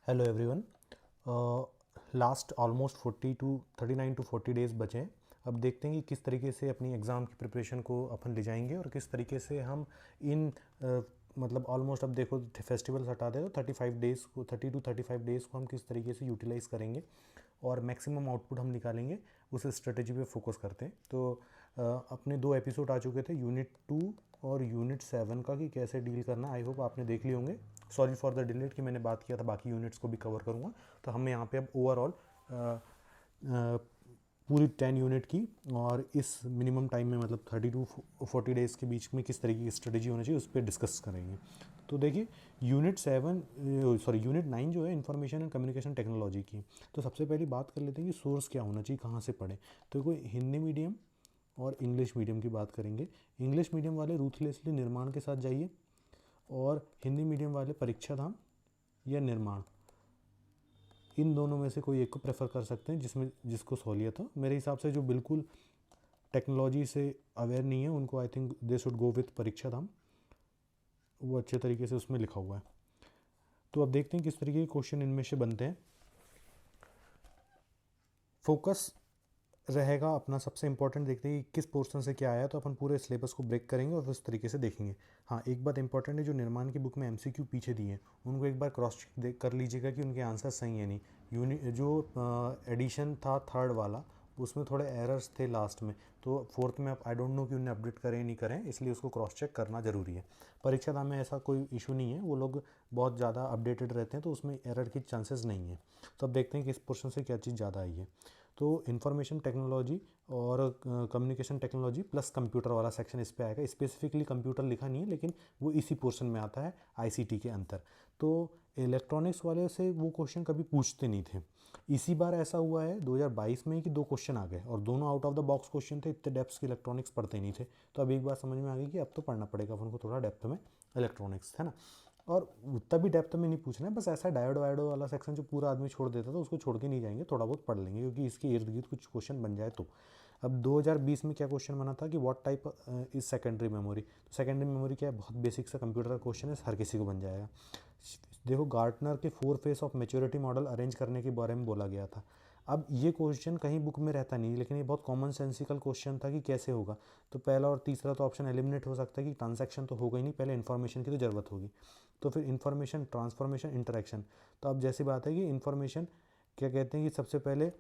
Hello everyone. Last almost 40 days बचे हैं। अब देखते हैं कि किस तरीके से अपनी एग्ज़ाम की प्रिपरेशन को अपन ले जाएंगे और किस तरीके से हम इन मतलब ऑलमोस्ट अब देखो फेस्टिवल्स हटा दे तो 35 डेज़ को 30 to 35 डेज़ को हम किस तरीके से यूटिलाइज़ करेंगे और मैक्सिमम आउटपुट हम निकालेंगे, उस स्ट्रेटेजी पे फोकस करते हैं। तो अपने 2 एपिसोड आ चुके थे, यूनिट 2 और यूनिट 7 का, कि कैसे डील करना। आई होप आपने देख लिए होंगे। सॉरी फॉर द डिलेट कि मैंने बात किया था, बाकी यूनिट्स को भी कवर करूँगा। तो हम यहाँ पे अब ओवरऑल पूरी 10 यूनिट की और इस मिनिमम टाइम में मतलब 30 to 40 डेज़ के बीच में किस तरीके की स्ट्रेटेजी होनी चाहिए उस पर डिस्कस करेंगे। तो देखिए, यूनिट 9 जो है इंफॉर्मेशन एंड कम्युनिकेशन टेक्नोलॉजी की। तो सबसे पहली बात कर लेते हैं कि सोर्स क्या होना चाहिए, कहाँ से पढ़ें। तो कोई हिंदी मीडियम और इंग्लिश मीडियम की बात करेंगे। इंग्लिश मीडियम वाले रूथलेसली निर्माण के साथ जाइए और हिंदी मीडियम वाले परीक्षा धाम या निर्माण, इन दोनों में से कोई एक को प्रेफर कर सकते हैं जिसको सहूलियत हो। मेरे हिसाब से जो बिल्कुल टेक्नोलॉजी से अवेयर नहीं है उनको I think they should go with परीक्षा धाम, वो अच्छे तरीके से उसमें लिखा हुआ है। तो अब देखते हैं किस तरीके के क्वेश्चन इनमें से बनते हैं। फोकस रहेगा अपना सबसे इंपॉर्टेंट, देखते हैं कि किस पोर्शन से क्या आया। तो अपन पूरे सिलेबस को ब्रेक करेंगे और उस तरीके से देखेंगे। हाँ, एक बात इंपॉर्टेंट है, जो निर्माण की बुक में एमसीक्यू पीछे दिए हैं उनको एक बार क्रॉस चेक कर लीजिएगा कि उनके आंसर सही है नहीं। जो एडिशन था थर्ड वाला, उसमें थोड़े एरर्स थे लास्ट में, तो फोर्थ में आप आई डोंट नो कि उन्हें अपडेट करें नहीं करें, इसलिए उसको क्रॉस चेक करना ज़रूरी है। परीक्षा दाम में ऐसा कोई इशू नहीं है, वो लोग बहुत ज़्यादा अपडेटेड रहते हैं तो उसमें एरर की चांसेस नहीं है। तो अब देखते हैं कि इस पोर्शन से क्या चीज़ ज़्यादा आई है। तो इंफॉर्मेशन टेक्नोलॉजी और कम्युनिकेशन टेक्नोलॉजी प्लस कंप्यूटर वाला सेक्शन इस पे आएगा। स्पेसिफिकली कंप्यूटर लिखा नहीं है लेकिन वो इसी पोर्शन में आता है, आईसीटी के अंतर। तो इलेक्ट्रॉनिक्स वाले से वो क्वेश्चन कभी पूछते नहीं थे। इसी बार ऐसा हुआ है 2022 में कि 2 क्वेश्चन आ गए और दोनों out of the box question थे। इतने डेप्थ के इलेक्ट्रॉनिक्स पढ़ते नहीं थे। तो अब एक बात समझ में आ गई कि अब तो पढ़ना पड़ेगा अपन को थोड़ा डेप्थ में इलेक्ट्रॉनिक्स, है ना। और उतना भी डेप्थ में नहीं पूछना है, बस ऐसा डायोड वायोडो वाला सेक्शन जो पूरा आदमी छोड़ देता था उसको छोड़ के नहीं जाएंगे, थोड़ा बहुत पढ़ लेंगे क्योंकि इसके इर्द गिर्द कुछ क्वेश्चन बन जाए तो। अब 2020 में क्या क्वेश्चन बना था कि what type is secondary memory. तो सेकेंडरी मेमोरी क्या है, बहुत बेसिक सा कंप्यूटर का क्वेश्चन है, हर किसी को बन जाएगा। देखो, गार्टनर के 4 face of maturity model arrange करने के बारे में बोला गया था। अब ये क्वेश्चन कहीं बुक में रहता नहीं, लेकिन ये बहुत कॉमन सेंसिकल क्वेश्चन था कि कैसे होगा। तो पहला और तीसरा तो ऑप्शन एलिमिनेट हो सकता है कि ट्रांजैक्शन तो होगा ही नहीं, पहले इन्फॉर्मेशन की तो ज़रूरत होगी। तो फिर इन्फॉर्मेशन ट्रांसफॉर्मेशन इंटरेक्शन। तो अब जैसी बात है कि इन्फॉर्मेशन क्या कहते हैं कि सबसे पहले,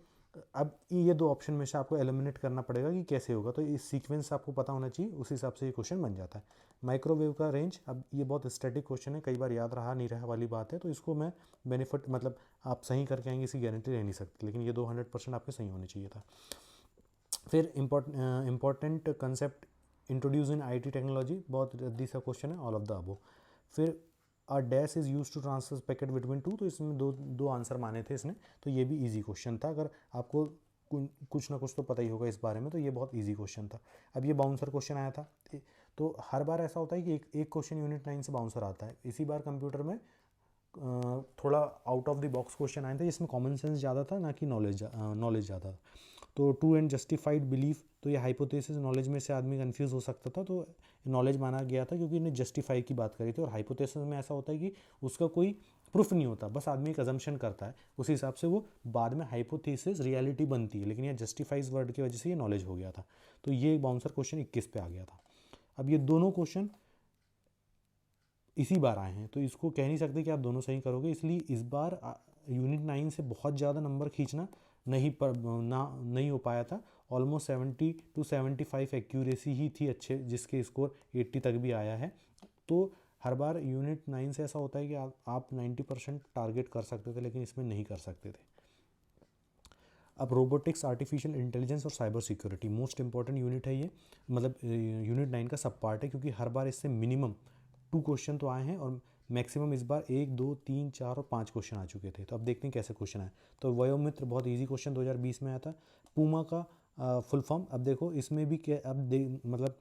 अब ये 2 ऑप्शन में से आपको एलिमिनेट करना पड़ेगा कि कैसे होगा। तो इस सीक्वेंस आपको पता होना चाहिए, उस हिसाब से ये क्वेश्चन बन जाता है। माइक्रोवेव का रेंज, अब ये बहुत स्टैटिक क्वेश्चन है, कई बार याद रहा नहीं रहा वाली बात है, तो इसको मैं बेनिफिट मतलब आप सही करके आएंगे इसकी गारंटी रह नहीं सकती, लेकिन ये 200% आपके सही होने चाहिए था। फिर important concept introduce in IT technology, बहुत रद्दी सा क्वेश्चन है, ऑल ऑफ द अबो। फिर a dash is use to transfer packet between two, तो इसमें दो आंसर माने थे इसने, तो ये भी इजी क्वेश्चन था। अगर आपको कुछ ना कुछ तो पता ही होगा इस बारे में, तो ये बहुत इजी क्वेश्चन था। अब ये बाउंसर क्वेश्चन आया था, तो हर बार ऐसा होता है कि एक क्वेश्चन यूनिट 9 से बाउंसर आता है। इसी बार कंप्यूटर में थोड़ा out of the box question आए थे जिसमें कॉमन सेंस ज़्यादा था ना कि नॉलेज ज़्यादा था। तो ट्रू एंड जस्टिफाइड बिलीफ, तो ये हाइपोथेसिस नॉलेज में से आदमी कंफ्यूज हो सकता था, तो नॉलेज माना गया था क्योंकि इन्हें जस्टिफाई की बात करी थी। और हाइपोथेसिस में ऐसा होता है कि उसका कोई प्रूफ नहीं होता, बस आदमी एक अजम्पशन करता है, उस हिसाब से वो बाद में हाइपोथेसिस रियलिटी बनती है, लेकिन ये जस्टिफाइज वर्ड की वजह से ये नॉलेज हो गया था। तो ये बाउंसर क्वेश्चन 21 पे आ गया था। अब ये दोनों क्वेश्चन इसी बार आए हैं, तो इसको कह नहीं सकते कि आप दोनों सही करोगे, इसलिए इस बार यूनिट 9 से बहुत ज़्यादा नंबर खींचना नहीं हो पाया था। ऑलमोस्ट 70 to 75 एक्यूरेसी ही थी अच्छे, जिसके स्कोर 80 तक भी आया है। तो हर बार यूनिट 9 से ऐसा होता है कि आप 90% टारगेट कर सकते थे, लेकिन इसमें नहीं कर सकते थे। अब रोबोटिक्स, आर्टिफिशियल इंटेलिजेंस और cyber security, most important unit है ये, मतलब यूनिट 9 का सब पार्ट है, क्योंकि हर बार इससे मिनिमम 2 क्वेश्चन तो आए हैं और मैक्सिमम इस बार 1, 2, 3, 4 और 5 क्वेश्चन आ चुके थे। तो अब देखते हैं कैसे क्वेश्चन आए। तो वयोमित्र बहुत इजी क्वेश्चन 2020 में आया था। पूमा का फुल फॉर्म, अब देखो इसमें भी क्या, मतलब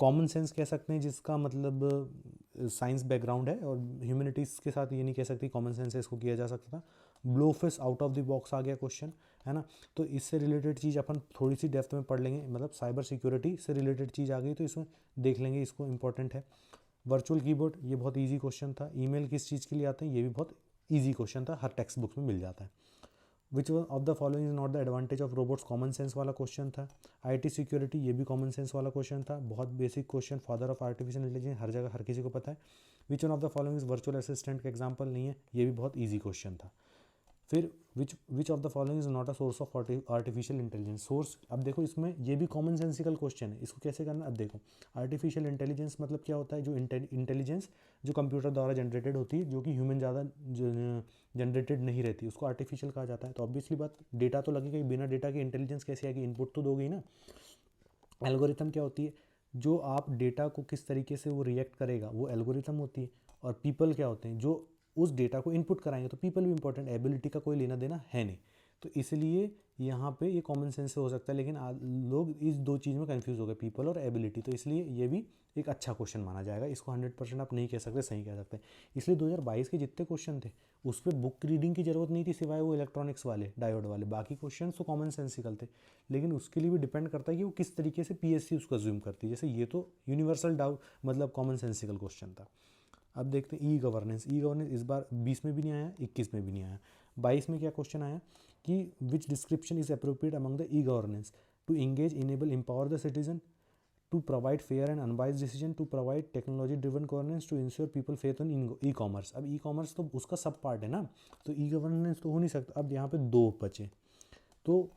कॉमन सेंस कह सकते हैं जिसका मतलब साइंस बैकग्राउंड है, और ह्यूमैनिटीज़ के साथ ये नहीं कह सकती कॉमन सेंस से इसको किया जा सकता था। ब्लोफिस आउट ऑफ द बॉक्स आ गया क्वेश्चन, है ना। तो इससे रिलेटेड चीज़ अपन थोड़ी सी डेप्थ में पढ़ लेंगे, मतलब साइबर सिक्योरिटी से रिलेटेड चीज़ आ गई तो इसमें देख लेंगे, इसको इंपॉर्टेंट है। वर्चुअल कीबोर्ड, ये बहुत इजी क्वेश्चन था। ईमेल किस चीज़ के लिए आते हैं, ये भी बहुत ईजी क्वेश्चन था, हर टेक्स्ट बुक में मिल जाता है। Which one of the following is not the advantage of robots, common sense वाला क्वेश्चन था। आईटी सिक्योरिटी, ये भी कॉमन सेंस वाला क्वेश्चन था, बहुत basic question, father of artificial intelligence, हर जगह हर किसी को पता है। Which one of the following is virtual assistant का एग्जाम्पल नहीं है, ये भी बहुत ईजी क्वेश्चन था। फिर which of the following is not a source of artificial intelligence, source, अब देखो इसमें ये भी कॉमन सेंसिकल क्वेश्चन है, इसको कैसे करना, अब देखो आर्टिफिशियल इंटेलिजेंस मतलब क्या होता है, जो इंटेलिजेंस जो कंप्यूटर द्वारा जनरेटेड होती है, जो कि ह्यूमन ज़्यादा जनरेटेड नहीं रहती, उसको आर्टिफिशियल कहा जाता है। तो ऑब्वियसली बात, डेटा तो लगेगा ही, बिना डेटा के इंटेलिजेंस कैसे आएगी, इनपुट तो दोगे ही ना। एल्गोरिथम क्या होती है, जो आप डेटा को किस तरीके से वो रिएक्ट करेगा, वो एल्गोरिथम होती है। और पीपल क्या होते हैं, जो उस डेटा को इनपुट कराएंगे, तो पीपल भी इंपॉर्टेंट, एबिलिटी का कोई लेना देना है नहीं। तो इसलिए यहाँ पे ये कॉमन सेंस से हो सकता है, लेकिन लोग इस दो चीज़ में कंफ्यूज हो गए, पीपल और एबिलिटी, तो इसलिए ये भी एक अच्छा क्वेश्चन माना जाएगा। इसको 100% आप नहीं कह सकते, सही कह सकते। इसलिए 2022 के जितने क्वेश्चन थे उस पर बुक रीडिंग की जरूरत नहीं थी, सिवाय वो इलेक्ट्रॉनिक्स वाले, डायोड वाले, बाकी क्वेश्चन तो कॉमन सेंसिकल थे। लेकिन उसके लिए भी डिपेंड करता है कि वो किस तरीके से पीएससी उसको अज्यूम करती है। जैसे ये तो यूनिवर्सल डाउट मतलब कॉमन सेंसिकल क्वेश्चन था। अब देखते हैं ई गवर्नेंस। ई गवर्नेंस इस बार 20 में भी नहीं आया, 21 में भी नहीं आया। 22 में क्या क्वेश्चन आया कि which description is appropriate among the e governance to engage, enable, empower the citizen, to provide fair and unbiased decision, to provide technology driven governance, to ensure people faith in e commerce. अब e commerce तो उसका सब part है ना, तो e governance तो हो नहीं सकता। अब यहाँ पे दो बचे, तो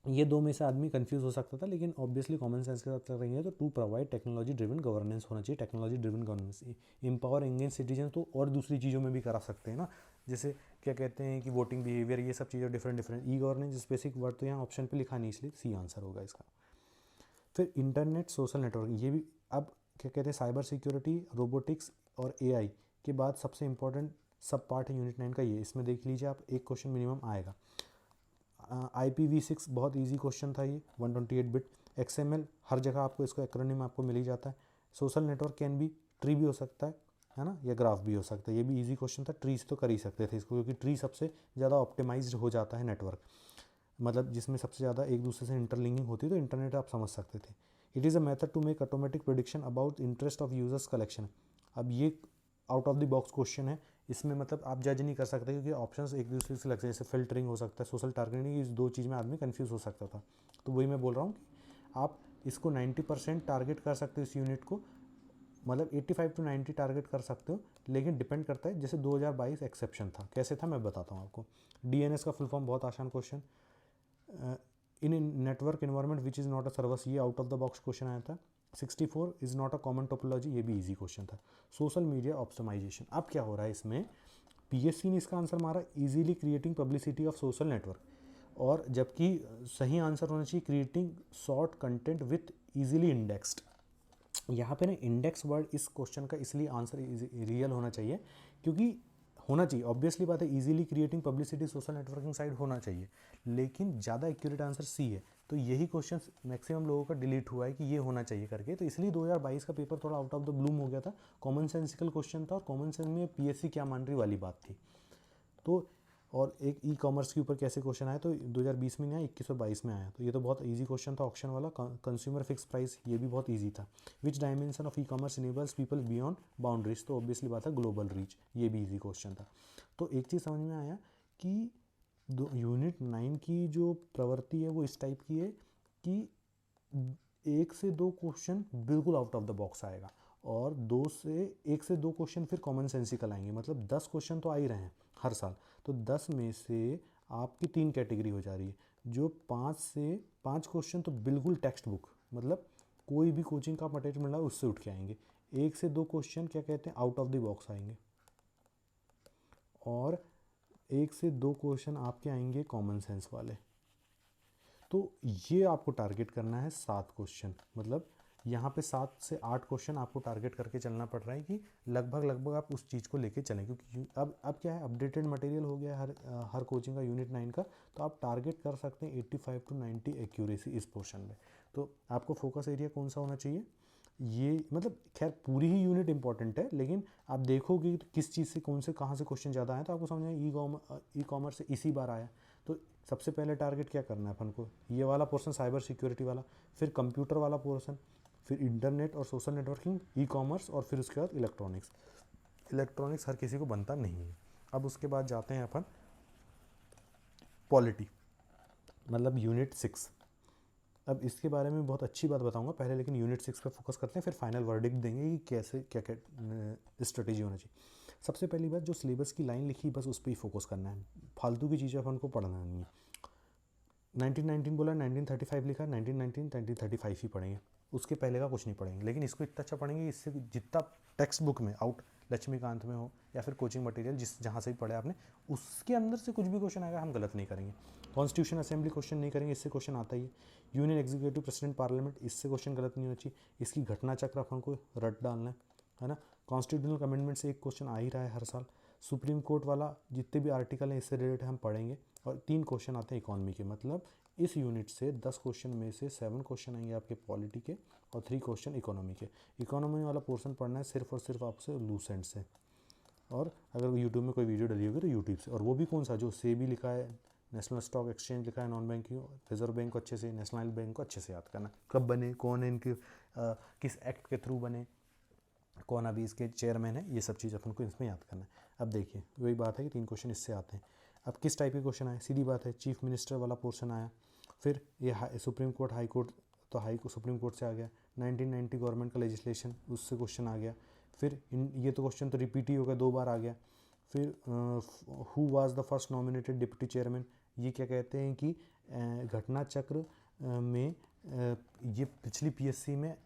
ये दो में से आदमी कंफ्यूज हो सकता था, लेकिन ऑब्वियसली कॉमन सेंस के साथ कर रही है, तो to provide technology driven governance होना चाहिए, technology driven governance. Empower engage citizen तो और दूसरी चीज़ों में भी करा सकते हैं ना, जैसे क्या कहते हैं कि वोटिंग बिहेवियर, ये सब चीज़ें different different. E governance specific word तो यहाँ ऑप्शन पे लिखा नहीं, इसलिए सी आंसर होगा इसका। फिर इंटरनेट सोशल नेटवर्क, ये भी अब क्या कहते हैं, साइबर सिक्योरिटी, रोबोटिक्स और एआई के बाद सबसे इंपॉर्टेंट सब पार्ट है यूनिट 9 का ये। इसमें देख लीजिए आप, एक क्वेश्चन मिनिमम आएगा। IPv6 बहुत इजी क्वेश्चन था ये, 128 बिट। XML हर जगह आपको इसको एक्रोनिम आपको मिल ही जाता है। सोशल नेटवर्क कैन भी ट्री भी हो सकता है ना, या ग्राफ भी हो सकता है, ये भी इजी क्वेश्चन था। ट्रीज तो कर ही सकते थे इसको, क्योंकि ट्री सबसे ज़्यादा ऑप्टिमाइज्ड हो जाता है नेटवर्क, मतलब जिसमें सबसे ज़्यादा एक दूसरे से इंटरलिंकिंग होती है, तो इंटरनेट आप समझ सकते थे। It is a method to make automatic prediction about interest of users collection. अब ये out of the box question है, इसमें मतलब आप जज नहीं कर सकते, क्योंकि ऑप्शंस एक दूसरे से लगते हैं, जैसे फिल्टरिंग हो सकता है, सोशल टारगेटिंग, इस दो चीज़ में आदमी कंफ्यूज हो सकता था। तो वही मैं बोल रहा हूँ कि आप इसको 90% टारगेट कर सकते हो इस यूनिट को, मतलब 85 to 90 टारगेट कर सकते हो, लेकिन डिपेंड करता है। जैसे 2022 एक्सेप्शन था, कैसे था मैं बताता हूँ आपको। DNS का फुल फॉर्म बहुत आसान question, in network environment which is not a service, ये out of the box question आया था। 64 is not a common topology, ये भी इजी क्वेश्चन था। सोशल मीडिया ऑप्टिमाइजेशन, अब क्या हो रहा है इसमें, PSC ने इसका आंसर मारा easily creating publicity of social network, और जबकि सही आंसर होना चाहिए creating short content with easily indexed. यहाँ पे ना इंडेक्स वर्ड इस क्वेश्चन का इसलिए आंसर रियल होना चाहिए, क्योंकि होना चाहिए, ऑब्वियसली बात है, easily creating publicity social networking site होना चाहिए, लेकिन ज़्यादा एक्यूरेट आंसर सी है। तो यही क्वेश्चन मैक्सिमम लोगों का डिलीट हुआ है कि ये होना चाहिए करके, तो इसलिए 2022 का पेपर थोड़ा आउट ऑफ द ब्लूम हो गया था। कॉमन सेंसिकल क्वेश्चन था, और कॉमन सेंस में PSC क्या मान रही वाली बात थी। तो और एक ई कॉमर्स के ऊपर कैसे क्वेश्चन आया, तो 2020 में नहीं आया, 21 और 22 में आया, तो ये तो बहुत इजी क्वेश्चन था। ऑप्शन वाला कंज्यूमर फिक्स प्राइस, ये भी बहुत इजी था। Which dimension of e commerce enables people beyond boundaries, तो ऑब्वियसली बात है ग्लोबल रीच, ये भी इजी क्वेश्चन था। तो एक चीज़ समझ में आया कि यूनिट 9 की जो प्रवृत्ति है वो इस टाइप की है कि 1 से 2 क्वेश्चन बिल्कुल आउट ऑफ द बॉक्स आएगा, और 1 से 2 क्वेश्चन फिर कॉमन सेंसिकल आएंगे, मतलब 10 क्वेश्चन तो आ ही रहे हैं हर साल। तो 10 में से आपकी 3 कैटेगरी हो जा रही है, जो 5 क्वेश्चन तो बिल्कुल टेक्स्ट बुक, मतलब कोई भी कोचिंग का मटेरियल मिल रहा है उससे उठ के आएंगे। 1 से 2 क्वेश्चन क्या कहते हैं, आउट ऑफ द बॉक्स आएंगे, और 1 से 2 क्वेश्चन आपके आएंगे कॉमन सेंस वाले। तो ये आपको टारगेट करना है 7 क्वेश्चन, मतलब यहाँ पे 7 से 8 क्वेश्चन आपको टारगेट करके चलना पड़ रहा है, कि लगभग आप उस चीज़ को लेके चलें, क्योंकि अब क्या है, अपडेटेड मटेरियल हो गया है हर कोचिंग का यूनिट 9 का, तो आप टारगेट कर सकते हैं 85 to 90 एक्यूरेसी इस पोर्शन में। तो आपको फोकस एरिया कौन सा होना चाहिए, ये मतलब खैर पूरी ही यूनिट इंपॉर्टेंट है, लेकिन आप देखोगे तो किस चीज़ से कौन से कहाँ से क्वेश्चन ज़्यादा आए, तो आपको समझ में ई कॉमर्स से इसी बार आया। तो सबसे पहले टारगेट क्या करना है अपन को, ये वाला पोर्शन साइबर सिक्योरिटी वाला, फिर कंप्यूटर वाला पोर्शन, फिर इंटरनेट और सोशल नेटवर्किंग, ई कॉमर्स, और फिर उसके बाद इलेक्ट्रॉनिक्स। इलेक्ट्रॉनिक्स हर किसी को बनता नहीं है, अब उसके बाद जाते हैं अपन पॉलिटी, मतलब यूनिट 6। अब इसके बारे में बहुत अच्छी बात बताऊंगा पहले, लेकिन यूनिट 6 पे फोकस करते हैं, फिर फाइनल वर्डिक्ट देंगे कि कैसे क्या क्या स्ट्रेटेजी होना चाहिए। सबसे पहली बात, जो सिलेबस की लाइन लिखी बस उस पर ही फोकस करना है, फालतू की चीज़ें अपन को पढ़ना नहीं है। 1919 बोला, 1935 लिखा, 1919 1935 ही पढ़ेंगे, उसके पहले का कुछ नहीं पढ़ेंगे। लेकिन इसको इतना अच्छा पढ़ेंगे, इससे जितना टेक्स्ट बुक में आउट लक्ष्मीकांत में हो या फिर कोचिंग मटेरियल जिस जहाँ से भी पढ़े आपने, उसके अंदर से कुछ भी क्वेश्चन आएगा हम गलत नहीं करेंगे। कॉन्स्टिट्यूशन असेंबली क्वेश्चन नहीं करेंगे, इससे क्वेश्चन आता ही है। यूनियन एग्जीक्यूटिव प्रेसिडेंट पार्लियामेंट, इससे क्वेश्चन गलत नहीं होना चाहिए। इसकी घटना चक्र अपन को रट डालना है ना। कॉन्स्टिट्यूशनल अमेंडमेंट से एक क्वेश्चन आ ही रहा है हर साल। सुप्रीम कोर्ट वाला जितने भी आर्टिकल हैं इससे रिलेटेड हम पढ़ेंगे। और 3 क्वेश्चन आते हैं इकोनॉमी के, मतलब इस यूनिट से 10 क्वेश्चन में से 7 क्वेश्चन आएंगे आपके पॉलिटी के और 3 क्वेश्चन इकोनॉमी के। इकोनॉमी वाला पोर्शन पढ़ना है सिर्फ और सिर्फ आपसे लूसेंट से, और अगर यूट्यूब में कोई वीडियो डली होगी तो यूट्यूब से। और वो भी कौन सा, जो सेबी लिखा है, नेशनल स्टॉक एक्सचेंज लिखा है, नॉन बैंकिंग, रिजर्व बैंक को अच्छे से, नेशनल बैंक को अच्छे से याद करना, कब बने, कौन है इनके, किस एक्ट के थ्रू बने, कौन अभी इसके चेयरमैन है, ये सब चीज़ अपन को इसमें याद करना है। अब देखिए वही बात है कि 3 क्वेश्चन इससे आते हैं। अब किस टाइप के क्वेश्चन आए, सीधी बात है, चीफ मिनिस्टर वाला पोर्शन आया। फिर ये सुप्रीम कोर्ट हाई कोर्ट, तो सुप्रीम कोर्ट से आ गया। 1990 गवर्नमेंट का लेजिस्लेशन, उससे क्वेश्चन आ गया। फिर ये तो क्वेश्चन तो रिपीट ही हो गया, 2 बार आ गया। फिर who was the first nominated deputy chairman, ये क्या कहते हैं कि घटना चक्र में ये पिछली पीएससी में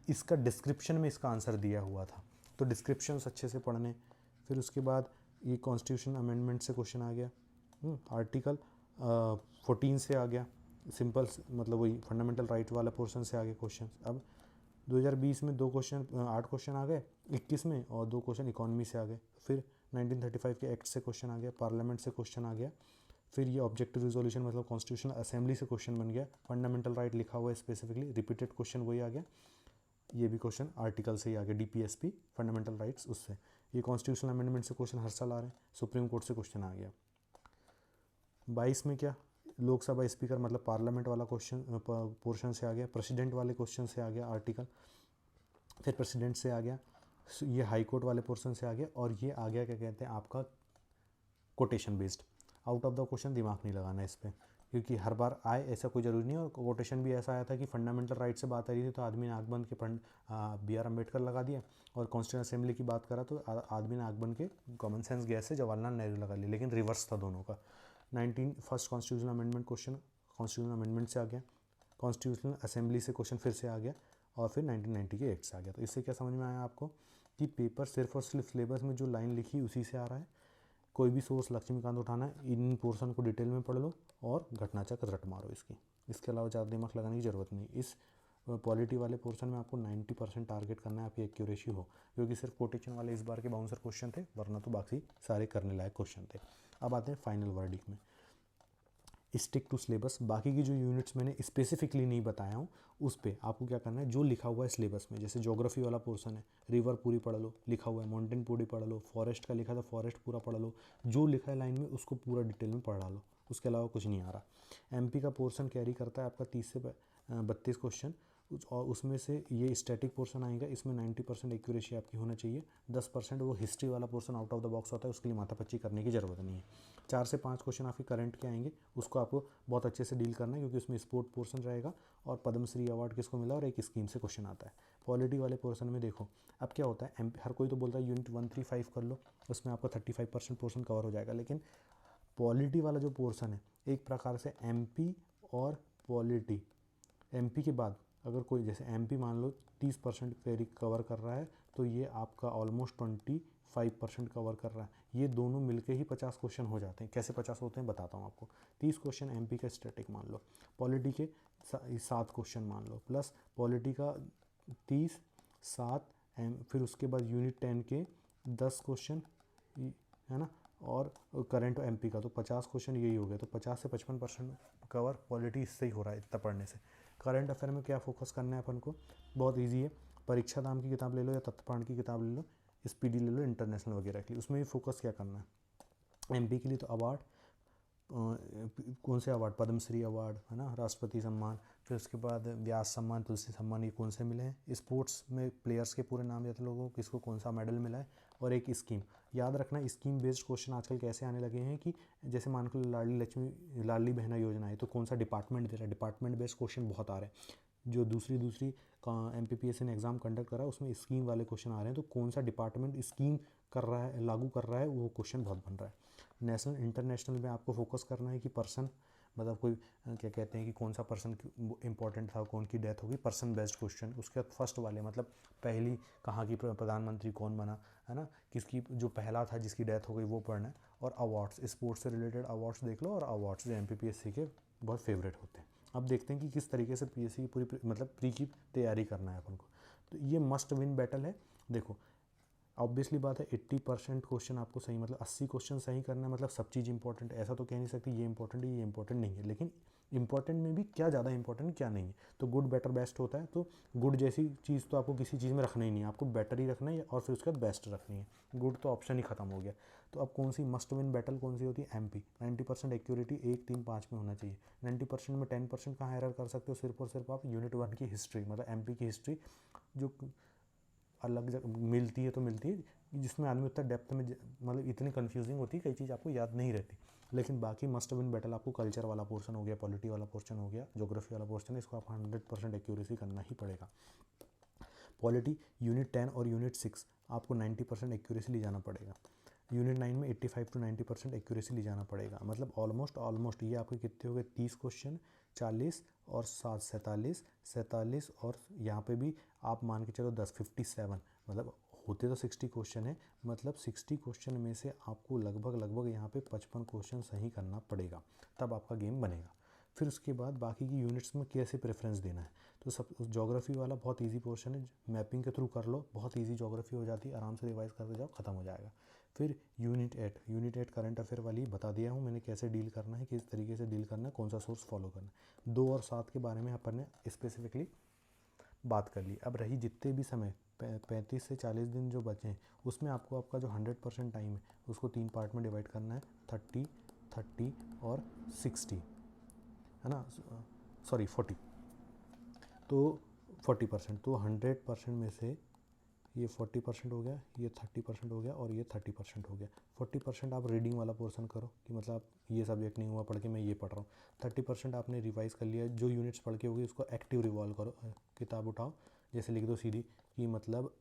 इसका डिस्क्रिप्शन में इसका आंसर दिया हुआ था, तो डिस्क्रिप्शन अच्छे से पढ़ने। फिर उसके बाद ये कॉन्स्टिट्यूशन अमेंडमेंट से क्वेश्चन आ गया, आर्टिकल 14 से आ गया, सिंपल मतलब वही फंडामेंटल राइट वाला पोर्शन से आ गए क्वेश्चन। अब 2020 में 2 क्वेश्चन, 8 क्वेश्चन आ गए 21 में, और 2 क्वेश्चन इकोनॉमी से आ गए। फिर 1935 के एक्ट से क्वेश्चन आ गया, पार्लियामेंट से क्वेश्चन आ गया। फिर ये ऑब्जेक्टिव रिजोल्यूशन मतलब कॉन्स्टिट्यूशनल असेंबली से क्वेश्चन बन गया, फंडामेंटल राइट लिखा हुआ है स्पेसिफिकली, रिपीटेड क्वेश्चन वही आ गया। ये भी क्वेश्चन आर्टिकल से ही आ गया, डीपीएसपी फंडामेंटल राइट्स उससे। ये कॉन्स्टिट्यूशनल अमेंडमेंट से क्वेश्चन हर साल आ रहे हैं, सुप्रीम कोर्ट से क्वेश्चन आ गया। 22 में क्या, लोकसभा स्पीकर मतलब पार्लियामेंट वाला क्वेश्चन पोर्शन से आ गया, प्रेसिडेंट वाले क्वेश्चन से आ गया आर्टिकल, फिर प्रेसिडेंट से आ गया, ये हाई कोर्ट वाले पोर्शन से आ गया, और ये आ गया क्या कहते हैं आपका quotation based. Out of the question दिमाग नहीं लगाना इस पर, क्योंकि हर बार आए ऐसा कोई ज़रूरी नहीं है। और कोटेशन भी ऐसा आया था कि फंडामेंटल राइट से बात आ रही थी तो आदमी ने आँख बंद के BR अम्बेडकर लगा दिया, और कॉन्स्टिट्यूशन असेंबली की बात करा तो आदमी ने आँख बंद के कॉमन सेंस गैस से जवाहरलाल नेहरू लगा लिया, लेकिन रिवर्स था दोनों का। 19 first constitutional amendment question constitutional amendment से आ गया, कॉन्स्टिट्यूशनल असेंबली से क्वेश्चन फिर से आ गया, और फिर 1990 के एक्ट से आ गया। तो इससे क्या समझ में आया आपको कि पेपर सिर्फ और सिर्फ सिलेबस में जो लाइन लिखी उसी से आ रहा है। कोई भी सोर्स लक्ष्मीकांत उठाना है, इन पोर्शन को डिटेल में पढ़ लो और घटना चक्र रट मारो इसके अलावा ज़्यादा दिमाग लगाने की ज़रूरत नहीं। इस पॉलिटी वाले पोर्शन में आपको 90% टारगेट करना है, आपकी एक्यूरेसी हो, क्योंकि सिर्फ कोटेशन वाले इस बार के बाउंसर क्वेश्चन थे, वरना तो बाकी सारे करने लायक क्वेश्चन थे। अब आते हैं फाइनल वर्डिक्ट में, स्टिक टू सिलेबस। बाकी की जो यूनिट्स मैंने स्पेसिफिकली नहीं बताया हूँ उस पर आपको क्या करना है, जो लिखा हुआ है सिलेबस में, जैसे ज्योग्राफी वाला पोर्शन है, रिवर पूरी पढ़ लो, लिखा हुआ है, माउंटेन पूरी पढ़ लो, फॉरेस्ट का लिखा था फॉरेस्ट पूरा पढ़ लो, जो लिखा है लाइन में उसको पूरा डिटेल में पढ़ा लो, उसके अलावा कुछ नहीं आ रहा। एमपी का पोर्शन कैरी करता है आपका 30 से 32 क्वेश्चन, और उसमें से ये स्टैटिक पोर्शन आएगा, इसमें 90% एक्यूरेसी आपकी होना चाहिए। 10% वो हिस्ट्री वाला portion out of the box होता है, उसके लिए माथापच्ची करने की ज़रूरत नहीं है। 4 से 5 क्वेश्चन आपके करंट के आएंगे, उसको आपको बहुत अच्छे से डील करना है, क्योंकि उसमें स्पोर्ट पोर्शन रहेगा, और पद्मश्री अवार्ड किसको मिला, और एक स्कीम से क्वेश्चन आता है। पॉलिटी वाले पोर्शन में देखो अब क्या होता है, हर कोई तो बोलता है यूनिट 135 कर लो, उसमें आपका 35% पोर्शन कवर हो जाएगा, लेकिन पॉलिटी वाला जो पोर्शन है एक प्रकार से एमपी और पॉलिटी, एमपी के बाद अगर कोई जैसे एमपी मान लो 30% कैरी कवर कर रहा है, तो ये आपका ऑलमोस्ट 25% कवर कर रहा है। ये दोनों मिलके ही 50 क्वेश्चन हो जाते हैं। कैसे 50 होते हैं बताता हूँ आपको। 30 क्वेश्चन एमपी का स्टैटिक मान लो, पॉलिटी के 7 क्वेश्चन मान लो, प्लस पॉलिटी का 30 7 फिर उसके बाद यूनिट 10 के 10 क्वेश्चन है ना, और करंट एमपी का तो 50 क्वेश्चन यही हो गया। तो 50 से 55% कवर पॉलिटी इससे ही हो रहा है इतना पढ़ने से। करंट अफेयर में क्या फोकस करना है अपन को, बहुत इजी है, परीक्षा दाम की किताब ले लो या तत्वपाण की किताब ले लो, स्पीडी ले लो, इंटरनेशनल वगैरह की, उसमें भी फोकस क्या करना है। एमपी के लिए तो अवार्ड, कौन से अवार्ड, पद्मश्री अवार्ड है ना, राष्ट्रपति सम्मान, फिर उसके बाद व्यास सम्मान, तुलसी सम्मान, ये कौन से मिले हैं। स्पोर्ट्स में प्लेयर्स के पूरे नाम याद लोगों को, किसको कौन सा मेडल मिला है। और एक स्कीम याद रखना, स्कीम बेस्ड क्वेश्चन आजकल कैसे आने लगे हैं कि जैसे मान लो लाडली बहना योजना है, तो कौन सा डिपार्टमेंट दे रहा है, डिपार्टमेंट बेस्ड क्वेश्चन बहुत आ रहे हैं। जो दूसरी MPPSC ने एग्ज़ाम कंडक्ट करा उसमें स्कीम वाले क्वेश्चन आ रहे हैं, तो कौन सा डिपार्टमेंट स्कीम कर रहा है, लागू कर रहा है, वो क्वेश्चन बहुत बन रहा है। नेशनल इंटरनेशनल में आपको फोकस करना है कि पर्सन, मतलब कोई क्या कहते हैं कि कौन सा पर्सन इंपॉर्टेंट था, कौन की डेथ होगी, पर्सन बेस्ड क्वेश्चन। उसके बाद फर्स्ट वाले मतलब पहली कहाँ की प्रधानमंत्री कौन बना है ना, किसकी जो पहला था जिसकी डेथ हो गई वो पढ़ना है। और अवार्ड्स, स्पोर्ट्स से रिलेटेड अवार्ड्स देख लो, और अवार्ड्स जो MPPSC के बहुत फेवरेट होते हैं। अब देखते हैं कि किस तरीके से PSC की पूरी मतलब प्री की तैयारी करना है अपन को। तो ये मस्ट विन बैटल है। देखो ऑब्वियसली बात है 80% क्वेश्चन आपको सही, मतलब 80 क्वेश्चन सही करना है, मतलब सब चीज़ इंपॉर्टेंट है, ऐसा तो कह नहीं सकते ये इंपॉर्टेंट है ये इंपॉर्टेंट नहीं है, लेकिन इंपॉर्टेंट में भी क्या ज़्यादा इंपॉर्टेंट क्या नहीं है। तो गुड बेटर बेस्ट होता है, तो गुड जैसी चीज़ तो आपको किसी चीज़ में रखना ही नहीं है, आपको बेटर ही रखना है और फिर उसके बाद बेस्ट रखनी है। गुड तो ऑप्शन ही खत्म हो गया। तो अब कौन सी मस्ट विन बैटल कौन सी होती है, MP 90% एक्यूरेटी 1, 3, 5 में होना चाहिए। 90% में 10% कहाँ एरर कर सकते हो, सिर्फ और सिर्फ आप यूनिट 1 की हिस्ट्री, मतलब MP की हिस्ट्री जो अलग जगह मिलती है तो मिलती है, जिसमें आदमी उतना डेप्थ में मतलब इतनी कन्फ्यूजिंग होती है, कई चीज़ आपको याद नहीं रहती। लेकिन बाकी मस्ट विन बैटल आपको कल्चर वाला पोर्शन हो गया, पॉलिटी वाला पोर्शन हो गया, ज्योग्राफी वाला पोर्शन है, इसको आप 100% एक्यूरेसी करना ही पड़ेगा। पॉलिटी यूनिट 10 और यूनिट 6 आपको 90% एक्यूरेसी ले जाना पड़ेगा। यूनिट 9 में 85 to 90% एक्यूरेसी ले जाना पड़ेगा। मतलब ऑलमोस्ट ये आपके कितने हो गए, 30 क्वेश्चन, 40 और 7 47 और यहाँ पे भी आप मान के चलो 10 57, मतलब होते तो 60 क्वेश्चन है, मतलब 60 क्वेश्चन में से आपको लगभग यहाँ पे 55 क्वेश्चन सही करना पड़ेगा, तब आपका गेम बनेगा। फिर उसके बाद बाकी की यूनिट्स में कैसे प्रेफरेंस देना है, तो सब ज्योग्राफी वाला बहुत इजी पोर्शन है, मैपिंग के थ्रू कर लो, बहुत इजी ज्योग्राफी हो जाती है, आराम से रिवाइज करते जाओ, खत्म हो जाएगा। फिर यूनिट 8 करंट अफेयर वाली बता दिया हूँ मैंने, कैसे डील करना है, किस तरीके से डील करना है, कौन सा सोर्स फॉलो करना है। 2 और 7 के बारे में अपन ने स्पेसिफिकली बात कर ली। अब रही जितने भी समय 35 से 40 दिन जो बचे हैं, उसमें आपको आपका जो 100% टाइम है उसको 3 पार्ट में डिवाइड करना है, 30, 30 और 60 है ना, सॉरी 40। तो 40%, तो 100% में से ये 40% हो गया, ये 30% हो गया और ये 30% हो गया। 40% आप रीडिंग वाला पोर्शन करो कि मतलब आप ये सब्जेक्ट नहीं हुआ पढ़ के मैं ये पढ़ रहा हूँ। 30% आपने रिवाइज़ कर लिया, जो यूनिट्स पढ़ के होगी उसको एक्टिव रिवॉल्व करो, किताब उठाओ, जैसे लिख दो सीधी कि मतलब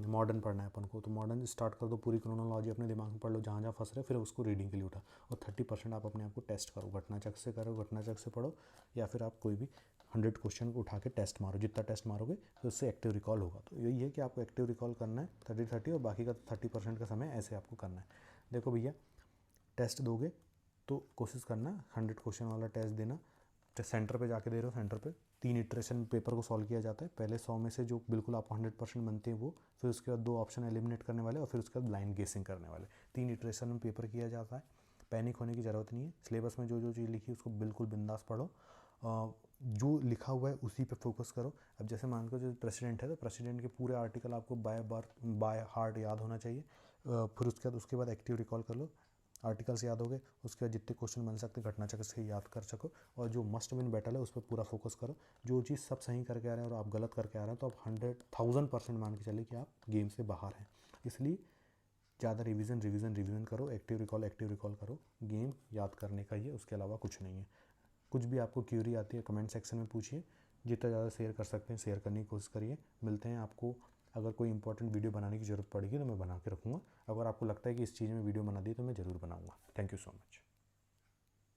मॉडर्न पढ़ना है अपन को, तो मॉडर्न स्टार्ट कर दो, पूरी क्रोनोलॉजी अपने दिमाग में पढ़ लो, जहाँ जहाँ फंस रहे फिर उसको रीडिंग के लिए उठा। और 30% आप अपने आप को टेस्ट करो, घटनाचक्र से करो, घटनाचक्र से पढ़ो, या फिर आप कोई भी 100 क्वेश्चन को उठा के टेस्ट मारो, जितना टेस्ट मारोगे तो उससे एक्टिव रिकॉल होगा। तो यही है कि आपको एक्टिव रिकॉल करना है 30-30, और बाकी का 30% का समय ऐसे आपको करना है। देखो भैया, टेस्ट दोगे तो कोशिश करना 100 क्वेश्चन वाला टेस्ट देना, सेंटर पे जाके दे रहे हो, सेंटर पे 3 इटरेशन पेपर को सॉल्व किया जाता है, पहले 100 में से जो बिल्कुल आपको 100% बनते हैं वो, फिर उसके बाद 2 ऑप्शन एलिमिनेट करने वाले, और फिर उसके बाद ब्लाइंड गेसिंग करने वाले। 3 इटरेशन में पेपर किया जाता है। पैनिक होने की ज़रूरत नहीं है, सिलेबस में जो जो चीज़ लिखी है उसको बिल्कुल बिंदास पढ़ो, जो लिखा हुआ है उसी पे फोकस करो। अब जैसे मान लो जो प्रेसिडेंट है, तो प्रेसिडेंट के पूरे आर्टिकल आपको बाय हार्ट याद होना चाहिए। फिर उसके बाद एक्टिव रिकॉल कर लो, आर्टिकल्स याद हो गए, उसके बाद जितने क्वेश्चन बन सकते घटनाचक्र से याद कर सको, और जो मस्ट विन बैटल है उस पर पूरा फोकस करो। जो चीज़ सब सही करके आ रहे हैं और आप गलत करके आ रहे हैं, तो आप 100,000% मान के चले कि आप गेम से बाहर हैं। इसलिए ज़्यादा रिवीजन करो, एक्टिव रिकॉल करो, गेम याद करने का ही है, उसके अलावा कुछ नहीं है। कुछ भी आपको क्यूरी आती है कमेंट सेक्शन में पूछिए, जितना ज़्यादा शेयर कर सकते हैं शेयर करने की कोशिश करिए। मिलते हैं आपको, अगर कोई इंपॉर्टेंट वीडियो बनाने की ज़रूरत पड़ेगी तो मैं बना के रखूँगा, अगर आपको लगता है कि इस चीज़ में वीडियो बना दी तो मैं ज़रूर बनाऊँगा। Thank you so much.